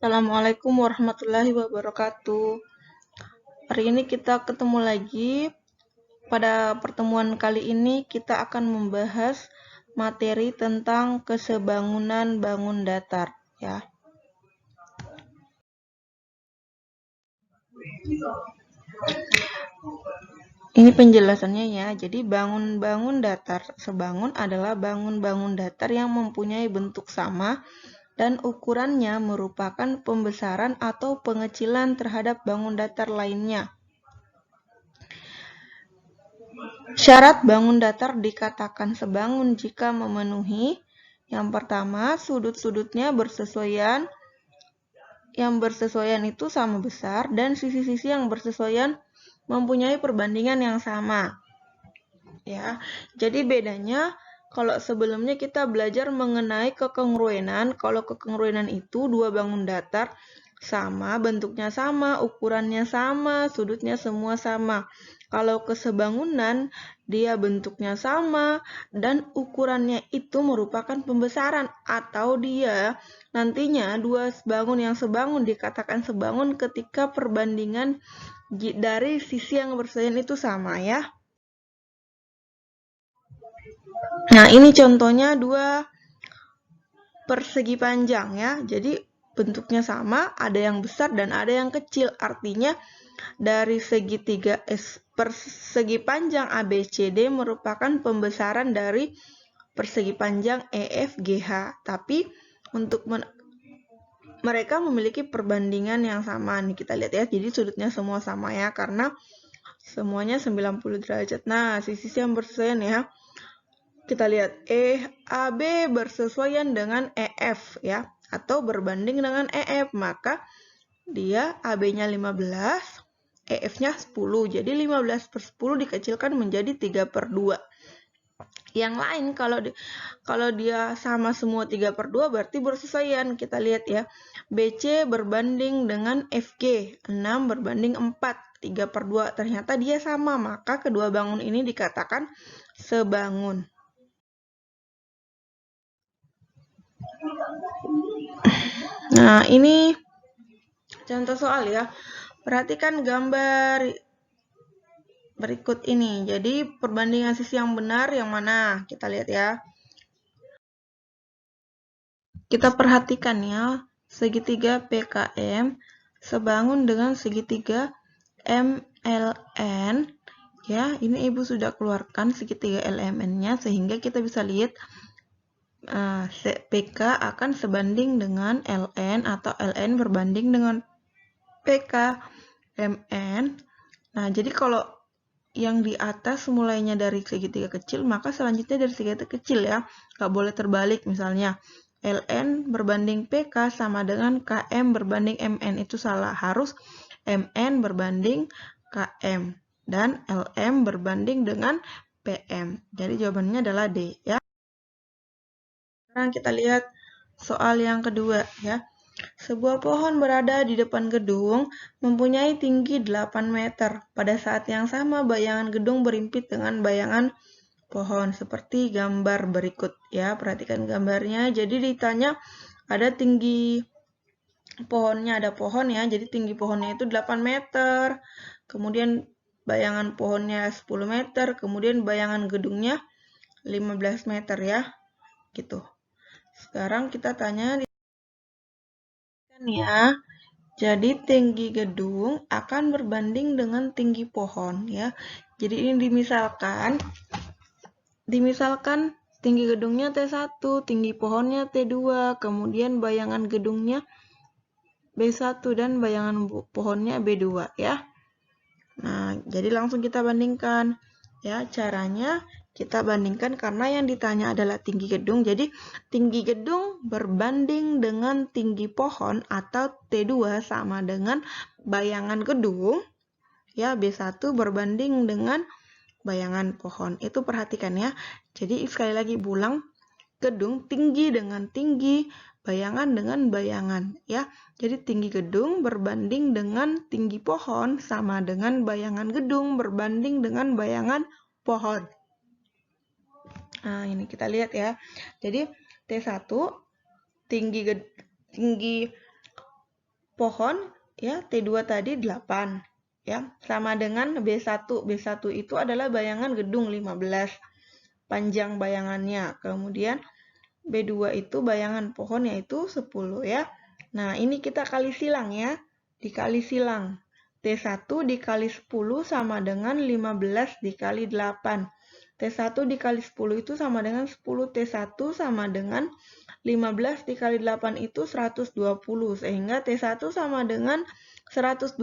Assalamualaikum warahmatullahi wabarakatuh. Hari ini kita ketemu lagi. Pada pertemuan kali ini kita akan membahas materi tentang kesebangunan bangun datar, ya. Ini penjelasannya ya. Jadi bangun-bangun datar sebangun adalah bangun-bangun datar yang mempunyai bentuk sama dan ukurannya merupakan pembesaran atau pengecilan terhadap bangun datar lainnya. Syarat bangun datar dikatakan sebangun jika memenuhi: yang pertama, sudut-sudutnya bersesuaian. Yang bersesuaian itu sama besar dan sisi-sisi yang bersesuaian mempunyai perbandingan yang sama. Ya, jadi bedanya kalau sebelumnya kita belajar mengenai kekongruenan. Kalau kekongruenan itu dua bangun datar sama, bentuknya sama, ukurannya sama, sudutnya semua sama. Kalau kesebangunan, dia bentuknya sama dan ukurannya itu merupakan pembesaran, atau dia nantinya dua bangun yang sebangun dikatakan sebangun ketika perbandingan dari sisi yang bersesuaian itu sama, ya. Nah, ini contohnya dua persegi panjang, ya. Jadi bentuknya sama, ada yang besar dan ada yang kecil. Artinya dari segitiga persegi panjang ABCD merupakan pembesaran dari persegi panjang EFGH. Tapi untuk mereka memiliki perbandingan yang sama. Nih kita lihat ya. Jadi sudutnya semua sama ya, karena semuanya 90 derajat. Nah, sisi yang bersesuaian ya. Kita lihat AB bersesuaian dengan EF ya, atau berbanding dengan EF, maka dia AB-nya 15, EF-nya 10. Jadi 15/10 dikecilkan menjadi 3/2. Yang lain kalau dia sama semua 3/2 berarti bersesuaian. Kita lihat ya. BC berbanding dengan FG, 6 berbanding 4, 3/2. Ternyata dia sama, maka kedua bangun ini dikatakan sebangun. Nah, ini contoh soal ya. Perhatikan gambar berikut ini. Jadi perbandingan sisi yang benar yang mana? Kita lihat ya. Kita perhatikan ya. Segitiga PKM sebangun dengan segitiga MLN. Ya, ini Ibu sudah keluarkan segitiga LMN-nya sehingga kita bisa lihat PK akan sebanding dengan LN atau LN berbanding dengan PK MN. Nah, jadi kalau yang di atas mulainya dari segitiga kecil, maka selanjutnya dari segitiga kecil ya. Nggak boleh terbalik, misalnya LN berbanding PK sama dengan KM berbanding MN. Itu salah. Harus MN berbanding KM dan LM berbanding dengan PM. Jadi jawabannya adalah D ya. Sekarang kita lihat soal yang kedua ya. Sebuah pohon berada di depan gedung mempunyai tinggi 8 meter. Pada saat yang sama bayangan gedung berimpit dengan bayangan pohon seperti gambar berikut ya. Perhatikan gambarnya. Jadi ditanya ada tinggi pohonnya, ada pohon ya. Jadi tinggi pohonnya itu 8 meter. Kemudian bayangan pohonnya 10 meter, kemudian bayangan gedungnya 15 meter ya. Gitu. Sekarang kita tanya ya. Jadi tinggi gedung akan berbanding dengan tinggi pohon ya. Jadi ini dimisalkan tinggi gedungnya T1, tinggi pohonnya T2, kemudian bayangan gedungnya B1 dan bayangan pohonnya B2 ya. Nah, jadi langsung kita bandingkan ya. Caranya kita bandingkan karena yang ditanya adalah tinggi gedung. Jadi tinggi gedung berbanding dengan tinggi pohon atau T2 sama dengan bayangan gedung ya, B1 berbanding dengan bayangan pohon. Itu perhatikan ya. Jadi sekali lagi ulang, gedung tinggi dengan tinggi, bayangan dengan bayangan ya. Jadi tinggi gedung berbanding dengan tinggi pohon sama dengan bayangan gedung berbanding dengan bayangan pohon. Nah, ini kita lihat ya. Jadi T1 tinggi pohon, ya, T2 tadi 8, ya, sama dengan B1. B1 itu adalah bayangan gedung 15, panjang bayangannya. Kemudian B2 itu bayangan pohon yaitu 10, ya. Nah, ini kita kali silang, ya. Dikali silang. T1 dikali 10 sama dengan 15 dikali 8. T1 dikali 10 itu sama dengan 10. T1 sama dengan 15 dikali 8 itu 120. Sehingga T1 sama dengan 120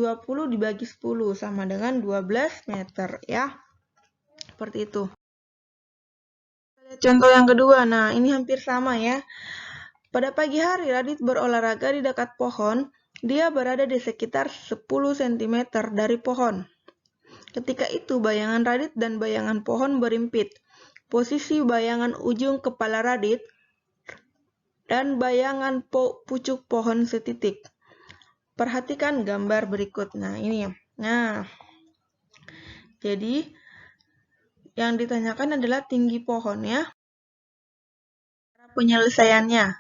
dibagi 10 sama dengan 12 meter, ya. Seperti itu. Contoh yang kedua, nah ini hampir sama, ya. Pada pagi hari, Radit berolahraga di dekat pohon. Dia berada di sekitar 10 cm dari pohon. Ketika itu, bayangan Radit dan bayangan pohon berimpit. Posisi bayangan ujung kepala Radit dan bayangan pucuk pohon setitik. Perhatikan gambar berikut. Nah, ini ya. Nah, jadi yang ditanyakan adalah tinggi pohon, ya. Penyelesaiannya.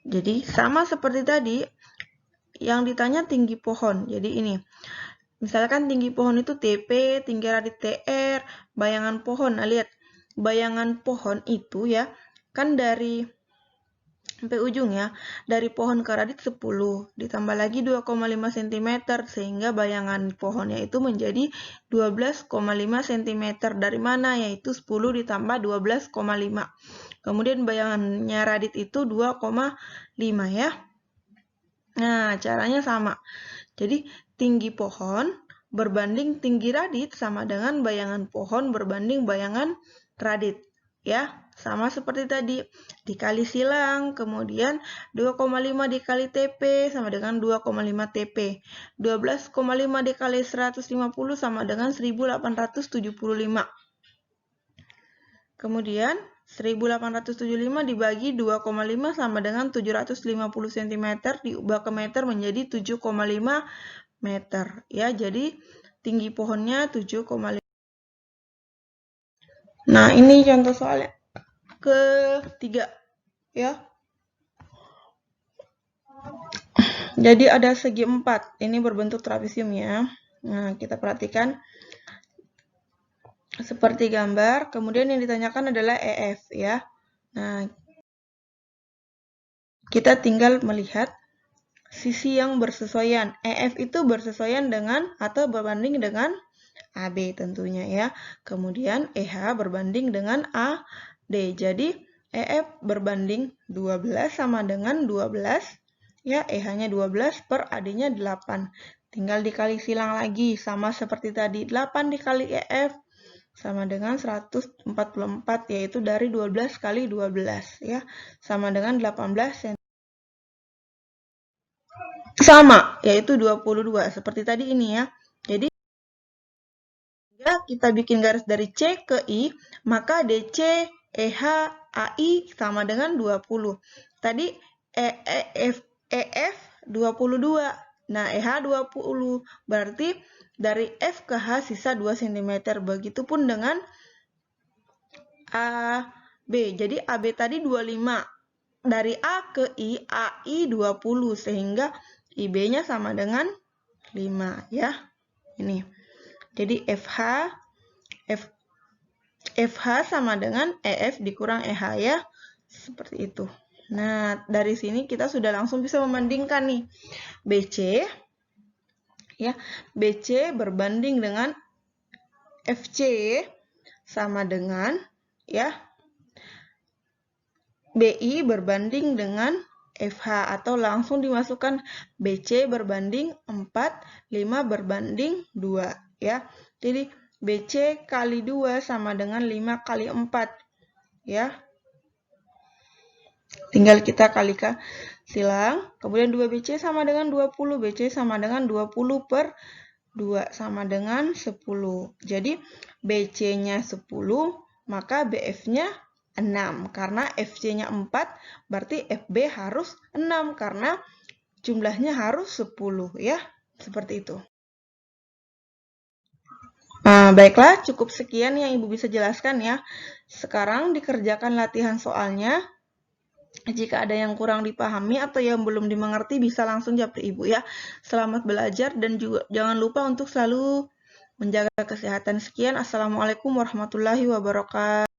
Jadi, sama seperti tadi, yang ditanya tinggi pohon. Jadi ini, misalkan tinggi pohon itu TP, tinggi Radit TR, bayangan pohon. Nah, lihat, bayangan pohon itu, ya, kan dari sampai ujung, ya, dari pohon ke Radit 10, ditambah lagi 2,5 cm, sehingga bayangan pohonnya itu menjadi 12,5 cm. Dari mana? Yaitu 10 ditambah 12,5. Kemudian bayangannya Radit itu 2,5, ya. Nah, caranya sama. Jadi, tinggi pohon berbanding tinggi Radit sama dengan bayangan pohon berbanding bayangan Radit, ya. Sama seperti tadi, dikali silang, kemudian 2,5 dikali TP sama dengan 2,5 TP. 12,5 dikali 150 sama dengan 1875. Kemudian 1875 dibagi 2,5 sama dengan 750 cm, diubah ke meter menjadi 7,5 meter. Ya, jadi tinggi pohonnya 7,5. Nah, ini contoh soalnya ketiga, ya. Jadi ada segi 4, ini berbentuk trapesium, ya. Nah, kita perhatikan seperti gambar, kemudian yang ditanyakan adalah EF, ya. Nah, kita tinggal melihat sisi yang bersesuaian. EF itu bersesuaian dengan atau berbanding dengan AB tentunya, ya. Kemudian EH berbanding dengan AD. Jadi EF berbanding 12 sama dengan 12, ya. EH-nya 12 per AD-nya 8. Tinggal dikali silang lagi, sama seperti tadi. 8 dikali EF sama dengan 144, yaitu dari 12 kali 12, ya. Sama dengan 18 cm. Sama, yaitu 22. Seperti tadi ini, ya. Jadi, kita bikin garis dari C ke I, maka DC, EH, AI sama dengan 20. Tadi EF 22. Nah, EH 20. Berarti dari F ke H sisa 2 cm. Begitupun dengan AB. Jadi AB tadi 25. Dari A ke I, AI 20. Sehingga IB-nya sama dengan 5, ya. Ini. Jadi FH sama dengan EF dikurang EH, ya. Seperti itu. Nah, dari sini kita sudah langsung bisa membandingkan nih. BC, ya. BC berbanding dengan FC sama dengan, ya, BI berbanding dengan FH, atau langsung dimasukkan BC berbanding 4, 5 berbanding 2, ya. Jadi BC kali 2 sama dengan 5 kali 4, ya. Tinggal kita kalikan silang, kemudian 2BC sama dengan 20, BC sama dengan 20 per 2 sama dengan 10. Jadi BC-nya 10, maka BF-nya 6. Karena FC-nya 4, berarti FB harus 6 karena jumlahnya harus 10, ya. Seperti itu. Nah, baiklah, cukup sekian yang Ibu bisa jelaskan, ya. Sekarang dikerjakan latihan soalnya. Jika ada yang kurang dipahami atau yang belum dimengerti, bisa langsung japri Ibu ya. Selamat belajar dan juga jangan lupa untuk selalu menjaga kesehatan. Sekian, Assalamualaikum warahmatullahi wabarakatuh.